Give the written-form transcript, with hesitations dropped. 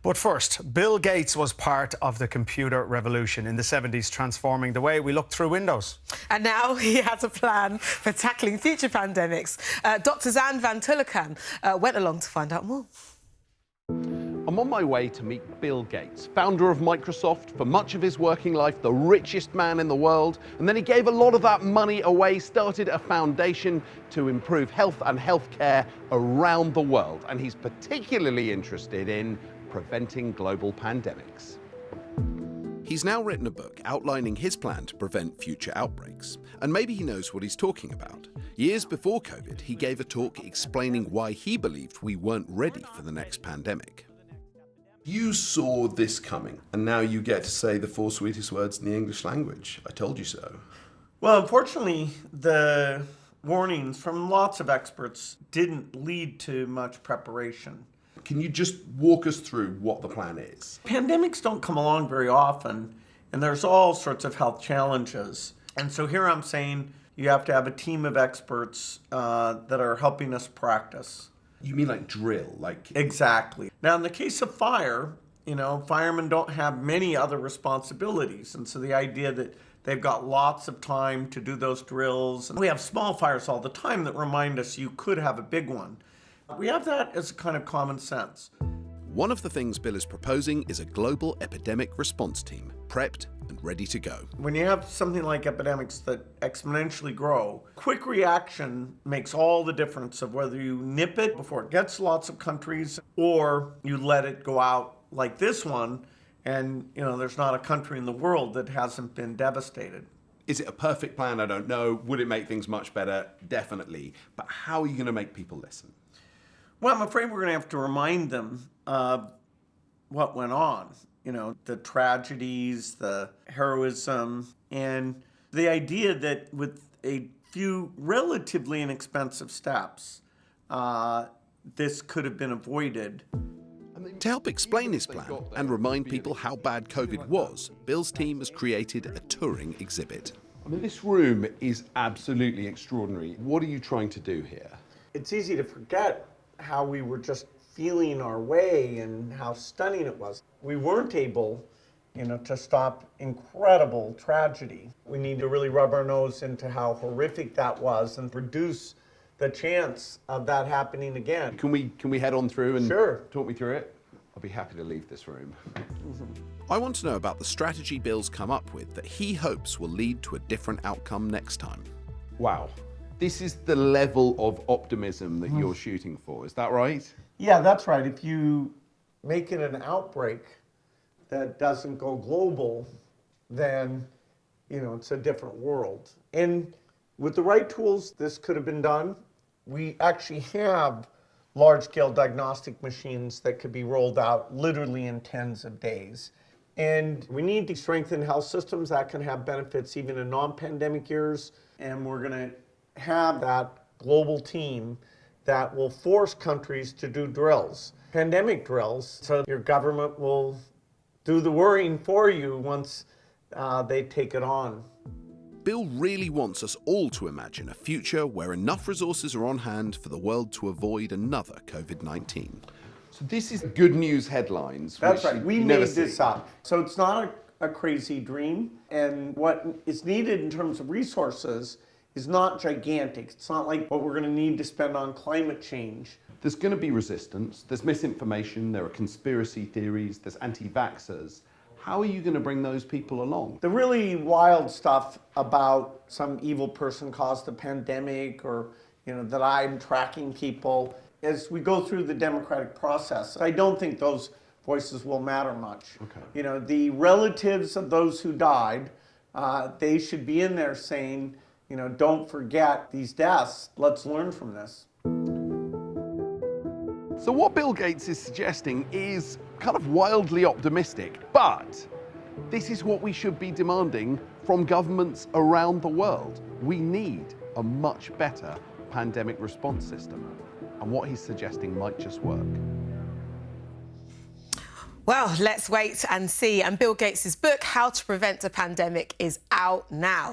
But first, Bill Gates was part of the computer revolution in the 70s, transforming the way we look through windows. And now he has a plan for tackling future pandemics. Dr. Zan van Tulleken went along to find out more. I'm on my way to meet Bill Gates, founder of Microsoft, for much of his working life, the richest man in the world. And then he gave a lot of that money away, started a foundation to improve health and healthcare around the world. And he's particularly interested in preventing global pandemics. He's now written a book outlining his plan to prevent future outbreaks. And maybe he knows what he's talking about. Years before COVID, he gave a talk explaining why he believed we weren't ready for the next pandemic. You saw this coming, and now you get to say the 4 sweetest words in the English language. I told you so. Well, unfortunately, the warnings from lots of experts didn't lead to much preparation. Can you just walk us through what the plan is? Pandemics don't come along very often, and there's all sorts of health challenges. And so here I'm saying you have to have a team of experts that are helping us practice. You mean like drill, like... Exactly. Now, in the case of fire, firemen don't have many other responsibilities. And so the idea that they've got lots of time to do those drills. And we have small fires all the time that remind us you could have a big one. We have that as a kind of common sense. One of the things Bill is proposing is a global epidemic response team, prepped and ready to go. When you have something like epidemics that exponentially grow, quick reaction makes all the difference of whether you nip it before it gets to lots of countries or you let it go out like this one and there's not a country in the world that hasn't been devastated. Is it a perfect plan? I don't know. Would it make things much better? Definitely. But how are you going to make people listen? Well, I'm afraid we're going to have to remind them of what went on. The tragedies, the heroism, and the idea that with a few relatively inexpensive steps, this could have been avoided. To help explain his plan and remind people how bad COVID was, Bill's team has created a touring exhibit. I mean, this room is absolutely extraordinary. What are you trying to do here? It's easy to forget how we were just feeling our way and how stunning it was. We weren't able, to stop incredible tragedy. We need to really rub our nose into how horrific that was and reduce the chance of that happening again. Can we head on through and Sure. Talk me through it? I'll be happy to leave this room. I want to know about the strategy Bill's come up with that he hopes will lead to a different outcome next time. Wow. This is the level of optimism that you're shooting for, is that right? Yeah, that's right. If you make it an outbreak that doesn't go global, then, it's a different world. And with the right tools, this could have been done. We actually have large-scale diagnostic machines that could be rolled out literally in tens of days. And we need to strengthen health systems that can have benefits even in non-pandemic years. And we're going to have that global team that will force countries to do drills, pandemic drills, so your government will do the worrying for you once they take it on. Bill really wants us all to imagine a future where enough resources are on hand for the world to avoid another COVID-19. So this is good news headlines. That's which right. We you made never this see. up. So it's not a crazy dream. And what is needed in terms of resources is not gigantic. It's not like what we're going to need to spend on climate change. There's going to be resistance, there's misinformation, there are conspiracy theories, there's anti-vaxxers. How are you going to bring those people along? The really wild stuff about some evil person caused a pandemic or, that I'm tracking people, as we go through the democratic process, I don't think those voices will matter much. Okay. The relatives of those who died, they should be in there saying, don't forget these deaths. Let's learn from this. So what Bill Gates is suggesting is kind of wildly optimistic, but this is what we should be demanding from governments around the world. We need a much better pandemic response system, and what he's suggesting might just work. Well, let's wait and see. And Bill Gates' book, How to Prevent a Pandemic, is out now.